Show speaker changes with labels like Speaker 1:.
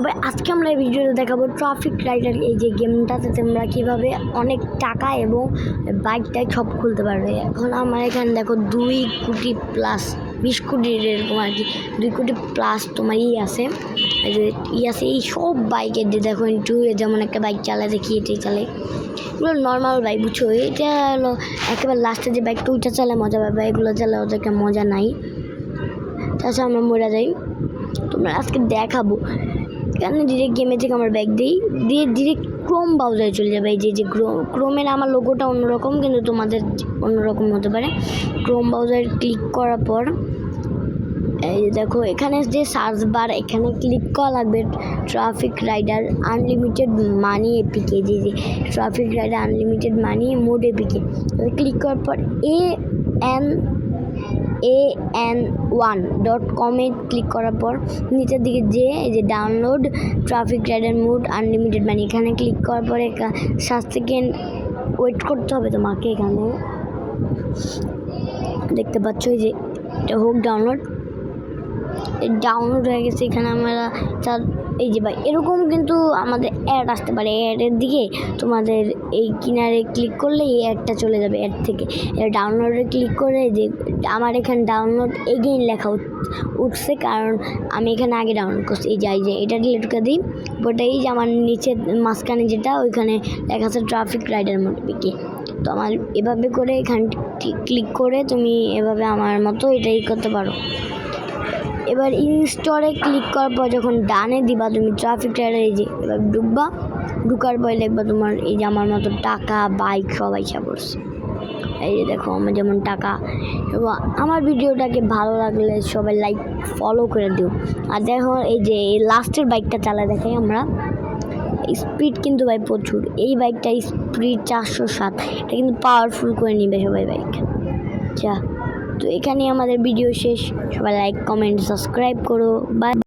Speaker 1: ভাই আজকে আমরা এই ভিডিওতে দেখাবো ট্রাফিক রাইডার। এই যে গেমটাতে তোমরা কীভাবে অনেক টাকা এবং বাইকটা সব খুলতে পারবে। এখন আমার এখানে দেখো 2 কোটি প্লাস 20 কোটির এরকম আর কি 2 কোটি প্লাস তোমার আছে, এই যে আছে এই সব বাইকের যে দেখো একটু যেমন একটা বাইক চালায় দেখি এটাই চালে, এগুলো নর্মাল বাইক বুঝছো। এটা হলো একেবারে লাস্টে যে বাইকটা ওইটা চালে মজা পাবে, এগুলো চালে ওদেরকে মজা নাই, তাছাড়া আমরা মরে যাই। তোমরা আজকে দেখাবো কেন ডিরেক্ট গেমে থেকে আমার ব্যাগ দিয়ে ডিরেক্ট ক্রোম ব্রাউজারে চলে যাবে। এই যে ক্রোমের আমার লোগোটা অন্যরকম, কিন্তু তোমাদের অন্যরকম হতে পারে। ক্রোম ব্রাউজারে ক্লিক করার পর এই যে দেখো এখানে যে সার্চ বার, এখানে ক্লিক করা লাগবে ট্রাফিক রাইডার আনলিমিটেড মানি এপিকে। যে ট্রাফিক রাইডার আনলিমিটেড মানি মোড এপিকে ক্লিক করার পর an1.com ক্লিক করার পর নিচের দিকে যে এই যে download traffic rider mod unlimited money, এখানে ক্লিক করার পরে 7 সেকেন্ড ওয়েট করতে হবে তোমাকে। এখানে দেখতে পাচ্ছ এই যে এটা হোক ডাউনলোড হয়ে গেছে। এখানে আমরা এই যে ভাই এরকম কিন্তু আমাদের অ্যাড আসতে পারে, অ্যাডের দিকে তোমাদের এই কিনারে ক্লিক করলে এই অ্যাডটা চলে যাবে। অ্যাড থেকে ডাউনলোডে ক্লিক করে যে আমার এখানে ডাউনলোড এগেইন লেখা উঠছে, কারণ আমি এখানে আগে ডাউনলোড করছি। এই যে এটা ডিলিট করে দিই, বাট এই যে আমার নিচে মাঝখানে যেটা ওইখানে লেখা আছে ট্রাফিক রাইডার মোড এপিকে। তো আমার এভাবে করে এখানে ক্লিক করে তুমি এভাবে আমার মতো এটাই করতে পারো। এবার ইনস্টলে ক্লিক করার পর যখন ডানে দিবা তুমি ট্রাফিক রাইডার, এই যে এবার ঢুকার পরে দেখবা তোমার এই যে আমার মতো টাকা বাইক সবাই পড়ছে। এই যে দেখো আমার যেমন টাকা। এবং আমার ভিডিওটাকে ভালো লাগলে সবাই লাইক ফলো করে দিও। আর দেখো এই যে লাস্টের বাইকটা চালা দেখাই আমরা, স্পিড কিন্তু ভাই প্রচুর। এই বাইকটা স্পিড 407, এটা কিন্তু পাওয়ারফুল করে নিবে সবাই বাইক। আচ্ছা, তো এখানে আমাদের ভিডিও শেষ। সবাই লাইক কমেন্ট সাবস্ক্রাইব করো। বাই।